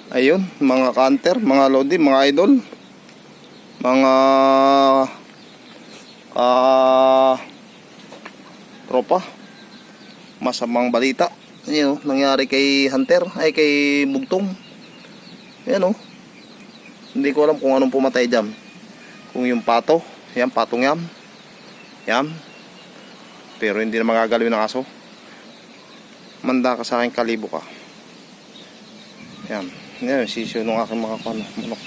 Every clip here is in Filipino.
Ayun, mga kanter, mga lodi, mga idol, mga tropa, masamang balita. Ayun, nangyari kay Hunter, ay kay Bugtong. Ayan, hindi ko alam kung anong pumatay dyan. Kung yung pato, yan, patong yan. Yan. Pero hindi na magagalaw ng aso. Manda ka sa akin, kalibo ka. Yan. Yan yung sisiw ng aking mga manok.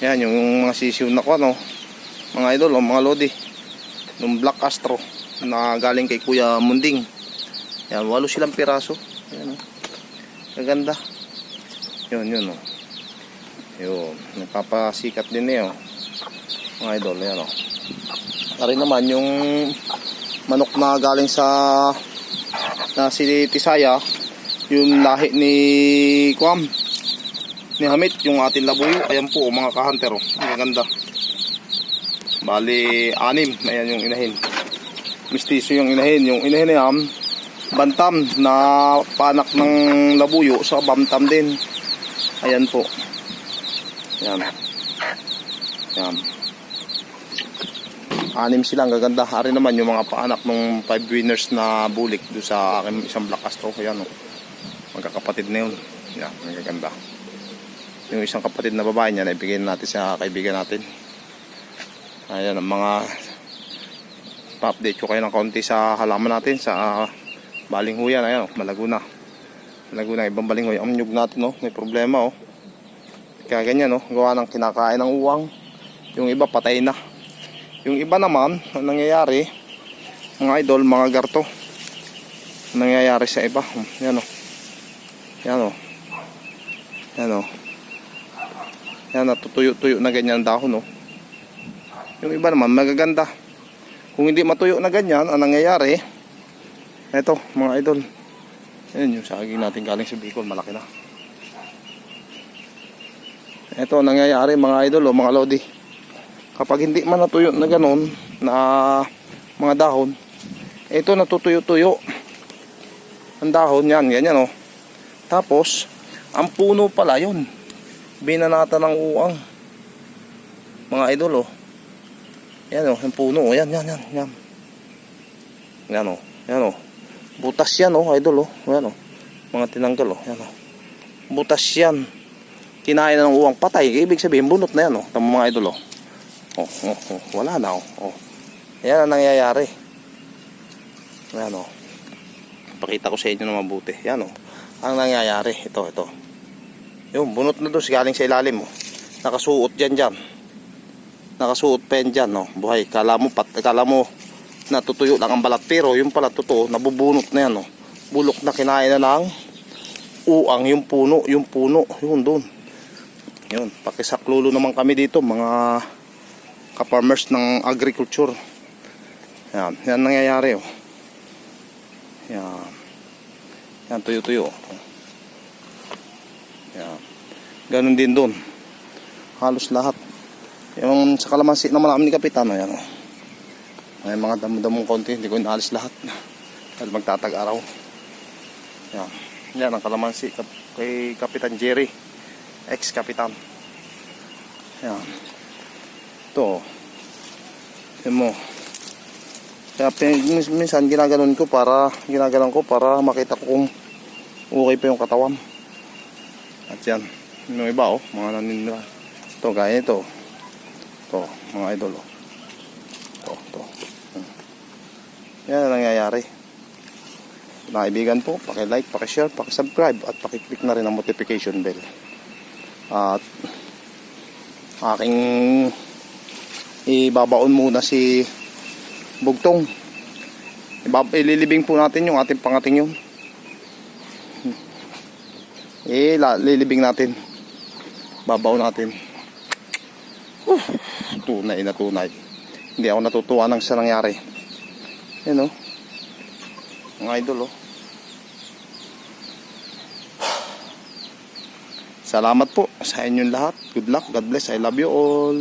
Yan yung mga sisiw na mga idol, mga lodi. Nung Black Astro na galing kay Kuya Munding. Yan, 8 silang piraso. Yan, kaganda. Yun. Yun, nagpapasikat din eh, mga idol. Yan, Ari naman yung manok na galing sa si Tisaya, yung lahi ni Hamit, yung ating labuyo. Ayan po mga ka-hunter, ang ganda. Bali 6, ayan yung inahin. Mistiso yung inahin. Yung inahin na yan, bantam na panak ng labuyo sa bantam din. Ayan po. Yan. 6 silang gaganda. Hari naman yung mga paanak ng 5 winners na bulik doon sa aking isang Black Astro. Ayan, magkakapatid na yun. Yan, magaganda. Yung isang kapatid na babae niya, naibigay natin sa kaibigan natin. Ayan ang mga pa-update ko kayo ng konti sa halaman natin sa balinghoyan. Ayan, Malaguna ibang balinghoy. Ang nyug natin, may problema, kaya ganyan, gawa ng kinakain ng uwang. Yung iba patay na. Yung iba naman, ang nangyayari, mga idol, mga garto, nangyayari sa iba. Yan, yan, natutuyo-tuyo na ganyan dahon, Yung iba naman magaganda. Kung hindi matuyo na ganyan, ang nangyayari, eto mga idol, yan yung saging natin galing sa Bicol, malaki na. Eto nangyayari mga idol, mga lodi. Kapag hindi man natuyo na ganon na mga dahon, ito natutuyo-tuyo ang dahon, yan, ganyan, Tapos ang puno pala yun, binanata ng uwang, mga idol, yan, yung puno, yan, butas yan, idol, yan, mga tinanggal, yan, butas yan, kinain na ng uwang, patay, ibig sabihin bunot na yan, tama mga idol, wala na, yan ang nangyayari. Yan, pakita ko sa inyo na mabuti, yan, ang nangyayari, ito, yung bunot na doon galing sa ilalim, nakasuot dyan, nakasuot pa yan dyan, buhay. Kala mo natutuyo lang ang balat, pero yung pala totoo, nabubunot na yan, bulok na, kinain na ng uang yung puno, yun doon. Yun, pakisaklulo naman kami dito, mga ka-farmers ng agriculture. Yan nangyayari, yan, tuyo. Yan. Ganun din doon. Halos lahat. Yung sa kalamansi naman namin ni Kapitan, yan, may mga damo-damong konti, hindi ko inaalis lahat. Dahil magtatag-araw. Yan ang kalamansi kay Kapitan Jerry, ex-kapitan. Yan. Ito. Yan mo. Kaya minsan ginaganon ko para makita ko kung okay pa yung katawan. At yan, yung iba, mga naninira. Ito, gaya ito. Ito, mga idol, Ito. Yan ang nangyayari. Mga kaibigan po, paki-like, paki-share, paki-subscribe, at paki-click na rin ang notification bell. At aking ibabaon muna si Bugtong. Ililibing po natin yung ating pangating yun. Lilibing natin. Babaw natin. Tunay na tunay. Hindi ako natutuwa ng sa nangyari. Yan, mga idol, Salamat po sa inyong lahat. Good luck. God bless. I love you all.